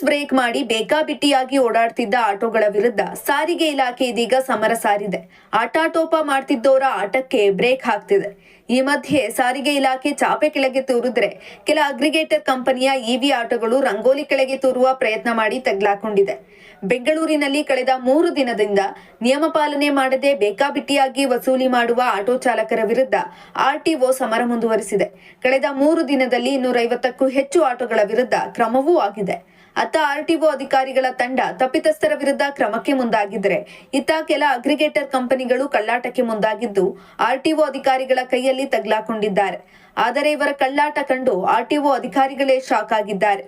Break ಮಾಡಿ ಬೇಕಾಬಿಟ್ಟಿಯಾಗಿ ಓಡಾಡ್ತಿದ್ದ ಆಟೋಗಳ ವಿರುದ್ಧ ಸಾರಿಗೆ ಇಲಾಖೆ ಇದೀಗ ಸಮರ ಸಾರಿದೆ. ಆಟಾಟೋಪ ಮಾಡ್ತಿದ್ದವರ ಆಟಕ್ಕೆ ಬ್ರೇಕ್ ಹಾಕ್ತಿದೆ. ಈ ಮಧ್ಯೆ ಸಾರಿಗೆ ಇಲಾಖೆ ಚಾಪೆ ಕೆಳಗೆ ತೂರಿದ್ರೆ ಕೆಲ ಅಗ್ರಿಗೇಟರ್ ಕಂಪನಿಯ ಇವಿ ಆಟೋಗಳು ರಂಗೋಲಿ ಕೆಳಗೆ ತೂರುವ ಪ್ರಯತ್ನ ಮಾಡಿ ತಗ್ಲಾಕೊಂಡಿದೆ. ಬೆಂಗಳೂರಿನಲ್ಲಿ ಕಳೆದ 3 ದಿನದಿಂದ ನಿಯಮ ಪಾಲನೆ ಮಾಡದೆ ಬೇಕಾಬಿಟ್ಟಿಯಾಗಿ ವಸೂಲಿ ಮಾಡುವ ಆಟೋ ಚಾಲಕರ ವಿರುದ್ಧ ಆರ್ಟಿಒ ಸಮರ ಮುಂದುವರಿಸಿದೆ. ಕಳೆದ 3 ದಿನದಲ್ಲಿ 250ಕ್ಕೂ ಹೆಚ್ಚು ಆಟೋಗಳ ವಿರುದ್ಧ ಕ್ರಮವೂ ಆಗಿದೆ. ಅತ್ತ ಆರ್ಟಿಒ ಅಧಿಕಾರಿಗಳ ತಂಡ ತಪ್ಪಿತಸ್ಥರ ವಿರುದ್ಧ ಕ್ರಮಕ್ಕೆ ಮುಂದಾಗಿದ್ರೆ, ಇತ್ತ ಕೆಲ ಅಗ್ರಿಗೇಟರ್ ಕಂಪನಿಗಳು ಕಳ್ಳಾಟಕ್ಕೆ ಮುಂದಾಗಿದ್ದು ಆರ್ಟಿಒ ಅಧಿಕಾರಿಗಳ ಕೈಯಲ್ಲಿ ತಗ್ಲಾಕೊಂಡಿದ್ದಾರೆ. ಆದರೆ ಇವರ ಕಳ್ಳಾಟ ಕಂಡು ಆರ್ಟಿಒ ಅಧಿಕಾರಿಗಳೇ ಶಾಕ್ ಆಗಿದ್ದಾರೆ.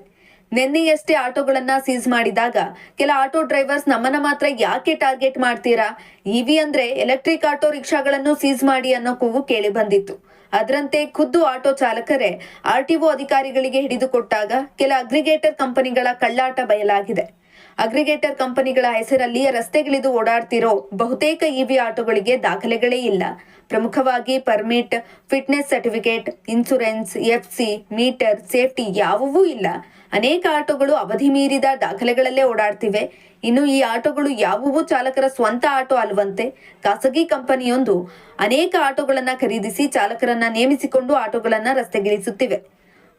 ನಿನ್ನೆಯಷ್ಟೇ ಆಟೋಗಳನ್ನ ಸೀಸ್ ಮಾಡಿದಾಗ ಕೆಲ ಆಟೋ ಡ್ರೈವರ್ಸ್ ನಮ್ಮನ್ನ ಮಾತ್ರ ಯಾಕೆ ಟಾರ್ಗೆಟ್ ಮಾಡ್ತೀರಾ, ಇವಿ ಅಂದ್ರೆ ಎಲೆಕ್ಟ್ರಿಕ್ ಆಟೋ ರಿಕ್ಷಾಗಳನ್ನು ಸೀಸ್ ಮಾಡಿ ಅನ್ನೋ ಕೂಗು ಕೇಳಿ ಬಂದಿತ್ತು. ಅದರಂತೆ ಖುದ್ದು ಆಟೋ ಚಾಲಕರೇ ಆರ್ಟಿಒ ಅಧಿಕಾರಿಗಳಿಗೆ ಹಿಡಿದುಕೊಟ್ಟಾಗ ಕೆಲ ಅಗ್ರಿಗೇಟರ್ ಕಂಪನಿಗಳ ಕಳ್ಳಾಟ ಬಯಲಾಗಿದೆ. ಅಗ್ರಿಗೇಟರ್ ಕಂಪನಿಗಳ ಹೆಸರಲ್ಲಿ ರಸ್ತೆಗಿಳಿದು ಓಡಾಡ್ತಿರೋ ಬಹುತೇಕ ಇವಿ ಆಟೋಗಳಿಗೆ ದಾಖಲೆಗಳೇ ಇಲ್ಲ. ಪ್ರಮುಖವಾಗಿ permit, fitness certificate, insurance, FC, meter, safety ಯಾವುವೂ ಇಲ್ಲ. ಅನೇಕ ಆಟೋಗಳು ಅವಧಿ ಮೀರಿದ ದಾಖಲೆಗಳಲ್ಲೇ ಓಡಾಡ್ತಿವೆ. ಇನ್ನು ಈ ಆಟೋಗಳು ಯಾವುವೂ ಚಾಲಕರ ಸ್ವಂತ ಆಟೋ ಅಲ್ವಂತೆ. ಖಾಸಗಿ ಕಂಪನಿಯೊಂದು ಅನೇಕ ಆಟೋಗಳನ್ನ ಖರೀದಿಸಿ ಚಾಲಕರನ್ನ ನೇಮಿಸಿಕೊಂಡು ಆಟೋಗಳನ್ನ ರಸ್ತೆಗಿಳಿಸುತ್ತಿವೆ.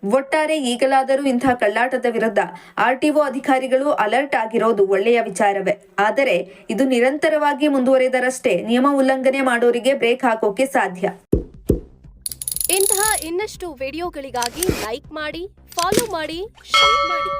ಒಟ್ಟಾರೆ ಈಗಲಾದರೂ ಇಂತಹ ಕಳ್ಳಾಟದ ವಿರುದ್ಧ ಆರ್ಟಿಒ ಅಧಿಕಾರಿಗಳು ಅಲರ್ಟ್ ಆಗಿರೋದು ಒಳ್ಳೆಯ ವಿಚಾರವೇ. ಆದರೆ ಇದು ನಿರಂತರವಾಗಿ ಮುಂದುವರೆದರಷ್ಟೇ ನಿಯಮ ಉಲ್ಲಂಘನೆ ಮಾಡೋರಿಗೆ ಬ್ರೇಕ್ ಹಾಕೋಕೆ ಸಾಧ್ಯ. ಇಂತಹ ಇನ್ನಷ್ಟು ವಿಡಿಯೋಗಳಿಗಾಗಿ ಲೈಕ್ ಮಾಡಿ, ಫಾಲೋ ಮಾಡಿ, ಶೇರ್ ಮಾಡಿ.